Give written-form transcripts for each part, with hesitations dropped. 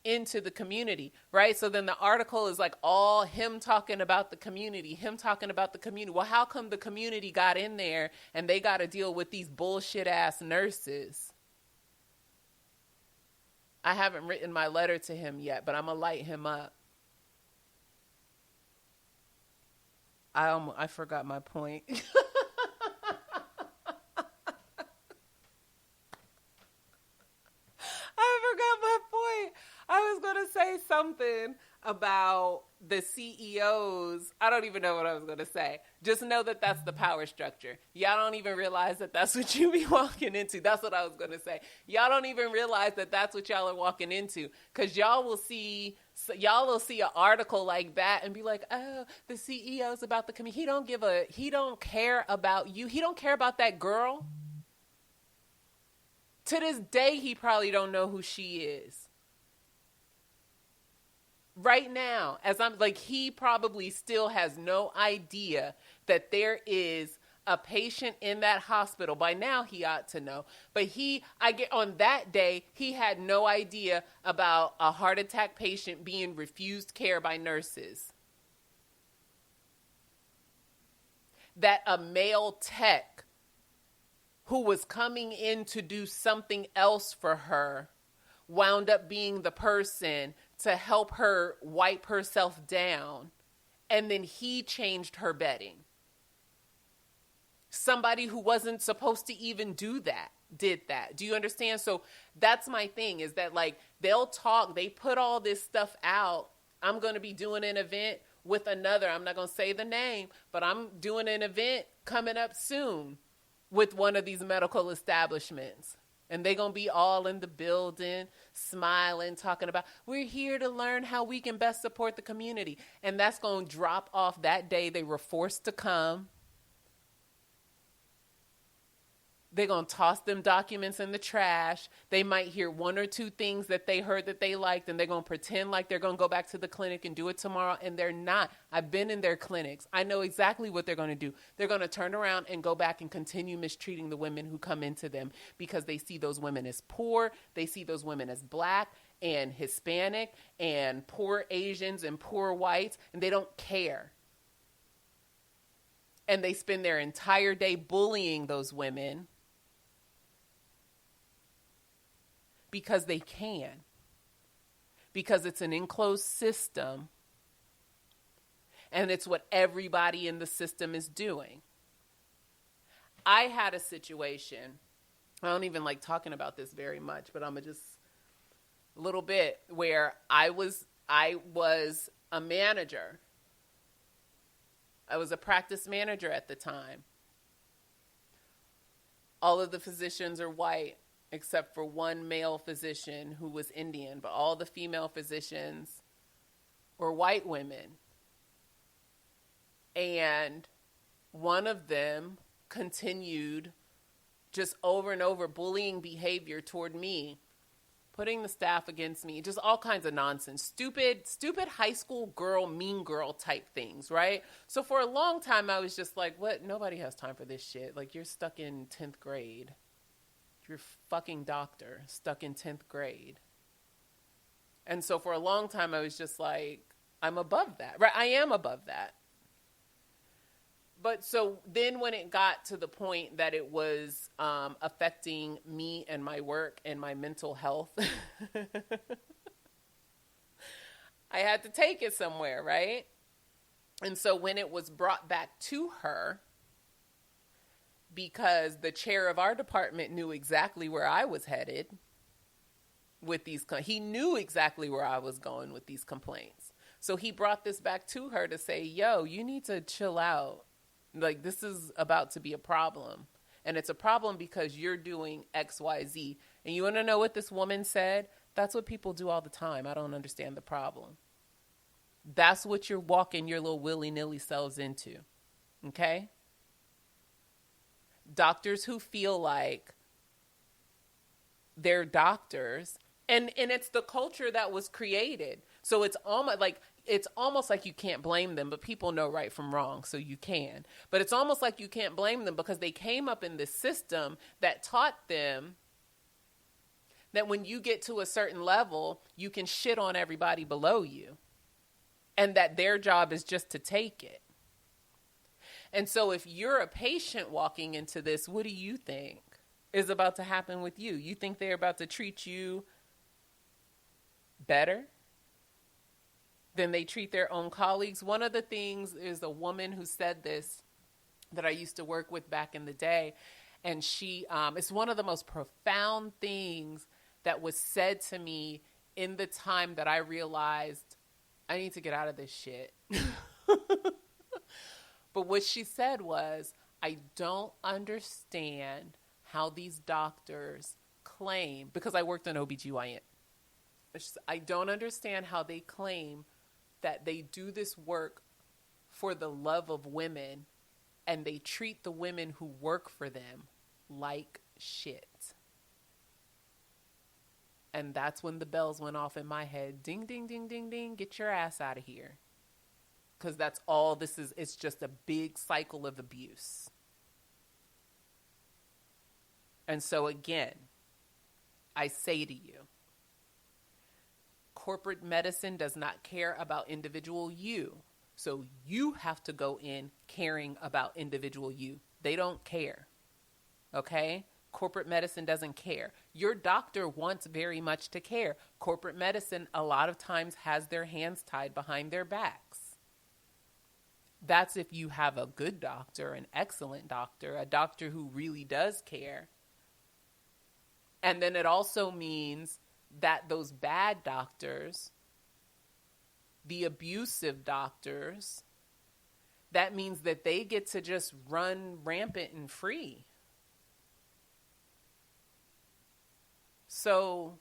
into the community, right? So then the article is like all him talking about the community, Well, how come the community got in there and they got to deal with these bullshit ass nurses? I haven't written my letter to him yet, but I'm going to light him up. I forgot my point. I forgot my point. I was going to say something about the CEOs. I don't even know what I was going to say. Just know that that's the power structure. Y'all don't even realize that that's what you be walking into. That's what I was going to say. Y'all don't even realize that that's what y'all are walking into, because y'all will see an article like that and be like, oh, the CEO's about the community. He don't care about you. He don't care about that girl. To this day, he probably don't know who she is. Right now, as I'm like, he probably still has no idea that there is a patient in that hospital. By now, he ought to know. But on that day, he had no idea about a heart attack patient being refused care by nurses. That a male tech who was coming in to do something else for her wound up being the person to help her wipe herself down, and then he changed her bedding. Somebody who wasn't supposed to even do that did that. Do you understand? So that's my thing, is that like they'll talk, they put all this stuff out. I'm going to be doing an event with another, I'm not going to say the name, but I'm doing an event coming up soon with one of these medical establishments. And they're going to be all in the building, smiling, talking about, we're here to learn how we can best support the community. And that's going to drop off that day. They were forced to come. They're going to toss them documents in the trash. They might hear one or two things that they heard that they liked, and they're going to pretend like they're going to go back to the clinic and do it tomorrow, and they're not. I've been in their clinics. I know exactly what they're going to do. They're going to turn around and go back and continue mistreating the women who come into them, because they see those women as poor. They see those women as black and Hispanic and poor Asians and poor whites, and they don't care. And they spend their entire day bullying those women because they can. Because it's an enclosed system. And it's what everybody in the system is doing. I had a situation, I don't even like talking about this very much, but I'm going to just a little bit, where I was a manager. I was a practice manager at the time. All of the physicians are white, except for one male physician who was Indian, but all the female physicians were white women. And one of them continued just over and over bullying behavior toward me, putting the staff against me, just all kinds of nonsense, stupid high school girl, mean girl type things, right? So for a long time, I was just like, what? Nobody has time for this shit. Like, you're stuck in 10th grade. You're a fucking doctor stuck in 10th grade. And so for a long time, I was just like, I'm above that, right? I am above that. But so then when it got to the point that it was affecting me and my work and my mental health, I had to take it somewhere, right? And so when it was brought back to her, because the chair of our department knew exactly where I was headed with these, he knew exactly where I was going with these complaints. So he brought this back to her to say, yo, you need to chill out. Like, this is about to be a problem. And it's a problem because you're doing X, Y, Z. And you want to know what this woman said? That's what people do all the time. I don't understand the problem. That's what you're walking your little willy-nilly selves into. Okay? Doctors who feel like they're doctors, and it's the culture that was created. So it's almost like you can't blame them, but people know right from wrong, so you can. But it's almost like you can't blame them because they came up in this system that taught them that when you get to a certain level, you can shit on everybody below you, and that their job is just to take it. And so if you're a patient walking into this, what do you think is about to happen with you? You think they're about to treat you better than they treat their own colleagues? One of the things is a woman who said this that I used to work with back in the day. And she, it's one of the most profound things that was said to me in the time that I realized I need to get out of this shit. But what she said was, I don't understand how these doctors claim, because I worked on OBGYN. I don't understand how they claim that they do this work for the love of women, and they treat the women who work for them like shit. And that's when the bells went off in my head. Ding, ding, ding, ding, ding. Get your ass out of here. Because that's all this is. It's just a big cycle of abuse. And so again, I say to you, corporate medicine does not care about individual you. So you have to go in caring about individual you. They don't care. Okay? Corporate medicine doesn't care. Your doctor wants very much to care. Corporate medicine a lot of times has their hands tied behind their backs. That's if you have a good doctor, an excellent doctor, a doctor who really does care. And then it also means that those bad doctors, the abusive doctors, that means that they get to just run rampant and free. So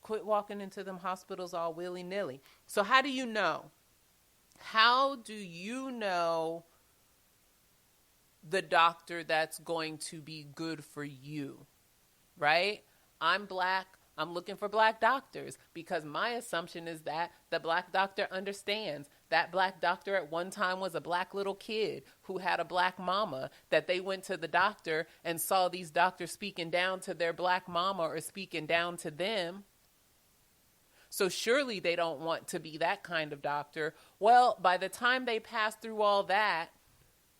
quit walking into them hospitals all willy-nilly. So how do you know? How do you know the doctor that's going to be good for you, right? I'm Black. I'm looking for Black doctors because my assumption is that the Black doctor understands. That Black doctor at one time was a Black little kid who had a Black mama, that they went to the doctor and saw these doctors speaking down to their Black mama or speaking down to them. So surely they don't want to be that kind of doctor. Well, by the time they pass through all that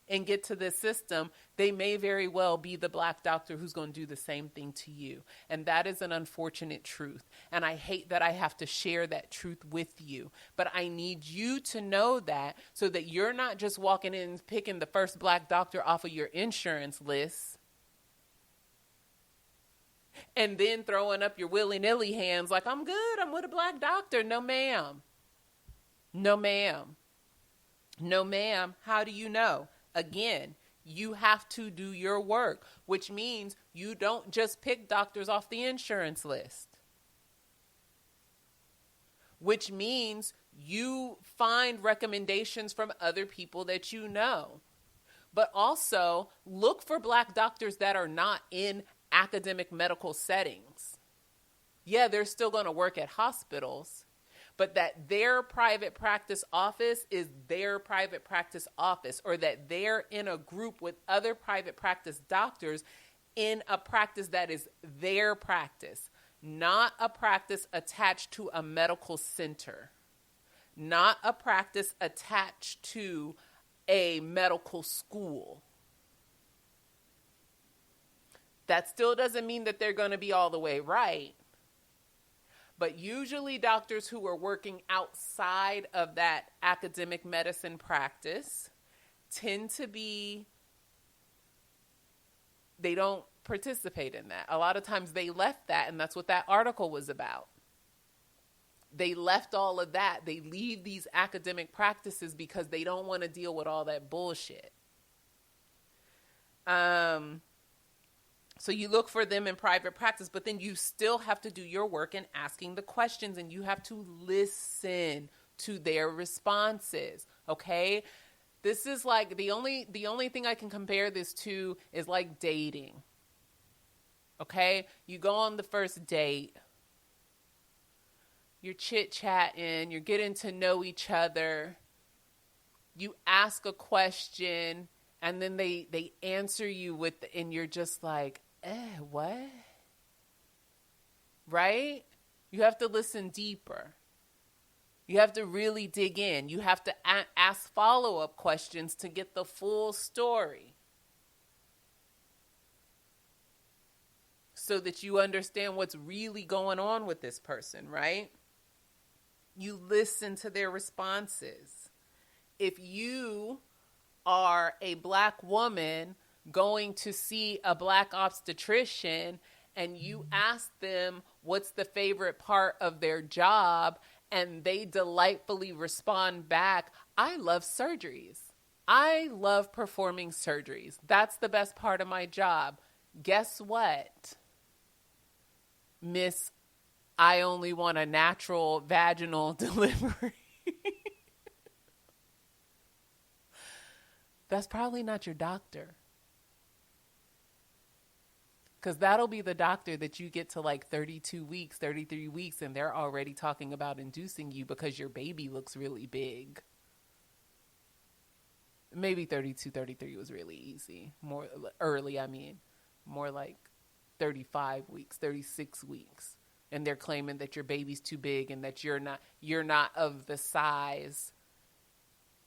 and get to this system, they may very well be the Black doctor who's going to do the same thing to you. And that is an unfortunate truth. And I hate that I have to share that truth with you. But I need you to know that so that you're not just walking in and picking the first Black doctor off of your insurance list and then throwing up your willy-nilly hands like, I'm good, I'm with a Black doctor. No, ma'am. No, ma'am. No, ma'am. How do you know? Again, you have to do your work, which means you don't just pick doctors off the insurance list. Which means you find recommendations from other people that you know. But also look for Black doctors that are not in academic medical settings. Yeah, they're still going to work at hospitals, but that their private practice office is their private practice office, or that they're in a group with other private practice doctors in a practice that is their practice, not a practice attached to a medical center, not a practice attached to a medical school. That still doesn't mean that they're going to be all the way right. But usually doctors who are working outside of that academic medicine practice tend to be, they don't participate in that. A lot of times they left that, and that's what that article was about. They left all of that. They leave these academic practices because they don't want to deal with all that bullshit. So you look for them in private practice, but then you still have to do your work in asking the questions, and you have to listen to their responses. Okay? This is like the only thing I can compare this to is like dating. Okay? You go on the first date. You're chit-chatting, you're getting to know each other. You ask a question, and then they answer you and you're just like, what? Right? You have to listen deeper. You have to really dig in. You have to ask follow-up questions to get the full story so that you understand what's really going on with this person, right? You listen to their responses. If you are a Black woman going to see a Black obstetrician and you ask them what's the favorite part of their job, and they delightfully respond back, I love surgeries. I love performing surgeries. That's the best part of my job. Guess what, Miss, I only want a natural vaginal delivery. That's probably not your doctor. Because that'll be the doctor that you get to like 32 weeks, 33 weeks, and they're already talking about inducing you because your baby looks really big. Maybe 32, 33 was really easy. More early, I mean. More like 35 weeks, 36 weeks. And they're claiming that your baby's too big and that you're not of the size.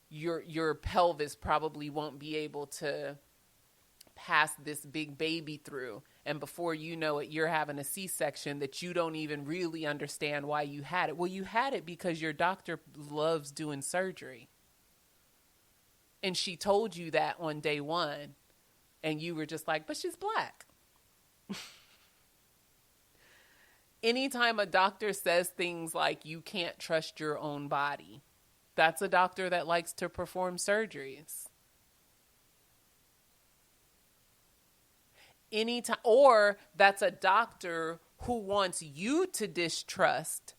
Your pelvis probably won't be able to pass this big baby through. And before you know it, you're having a C-section that you don't even really understand why you had it. Well, you had it because your doctor loves doing surgery. And she told you that on day one. And you were just like, but she's Black. Anytime a doctor says things like you can't trust your own body, that's a doctor that likes to perform surgeries. Anytime, or that's a doctor who wants you to distrust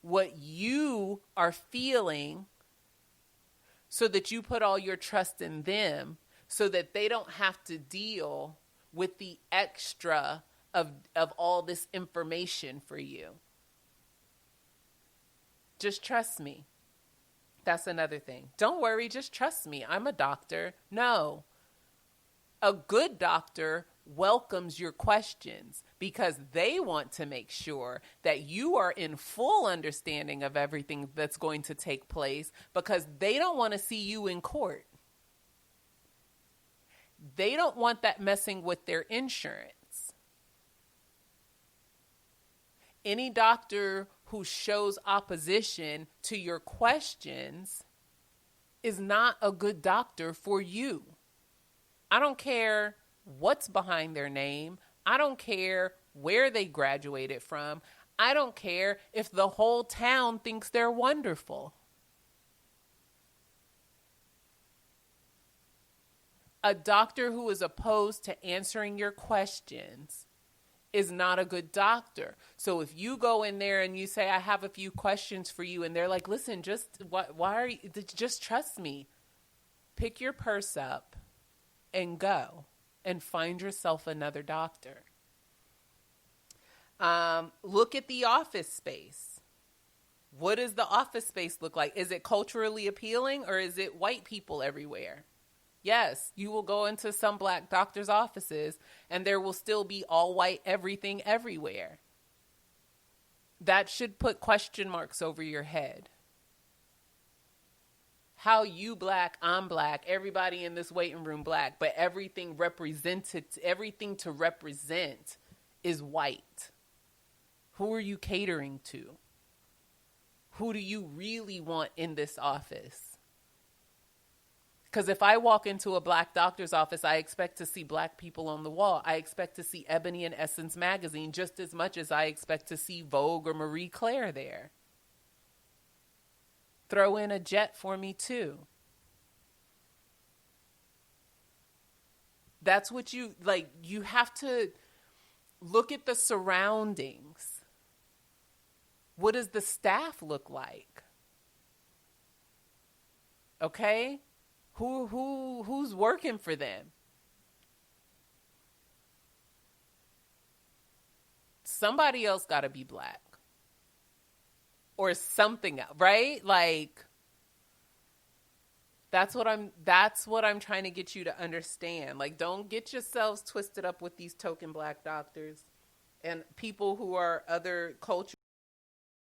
what you are feeling so that you put all your trust in them so that they don't have to deal with the extra of all this information for you. Just trust me. That's another thing. Don't worry, just trust me. I'm a doctor. No. A good doctor welcomes your questions because they want to make sure that you are in full understanding of everything that's going to take place because they don't want to see you in court. They don't want that messing with their insurance. Any doctor who shows opposition to your questions is not a good doctor for you. I don't care what's behind their name. I don't care where they graduated from. I don't care if the whole town thinks they're wonderful. A doctor who is opposed to answering your questions is not a good doctor. So if you go in there and you say, I have a few questions for you, and they're like, listen, why are you, just trust me. Pick your purse up and go and find yourself another doctor. Look at the office space. What does the office space look like? Is it culturally appealing or is it white people everywhere? Yes, you will go into some Black doctors' offices and there will still be all white everything everywhere. That should put question marks over your head. How you Black, I'm Black, everybody in this waiting room Black, but everything to represent is white. Who are you catering to? Who do you really want in this office? Because if I walk into a Black doctor's office, I expect to see Black people on the wall. I expect to see Ebony and Essence magazine just as much as I expect to see Vogue or Marie Claire there. Throw in a Jet for me too. That's what you have to look at the surroundings. What does the staff look like? Okay? Who's working for them? Somebody else got to be Black. Or something else, right? Like, That's what I'm trying to get you to understand. Like, don't get yourselves twisted up with these token black doctors and people who are other cultures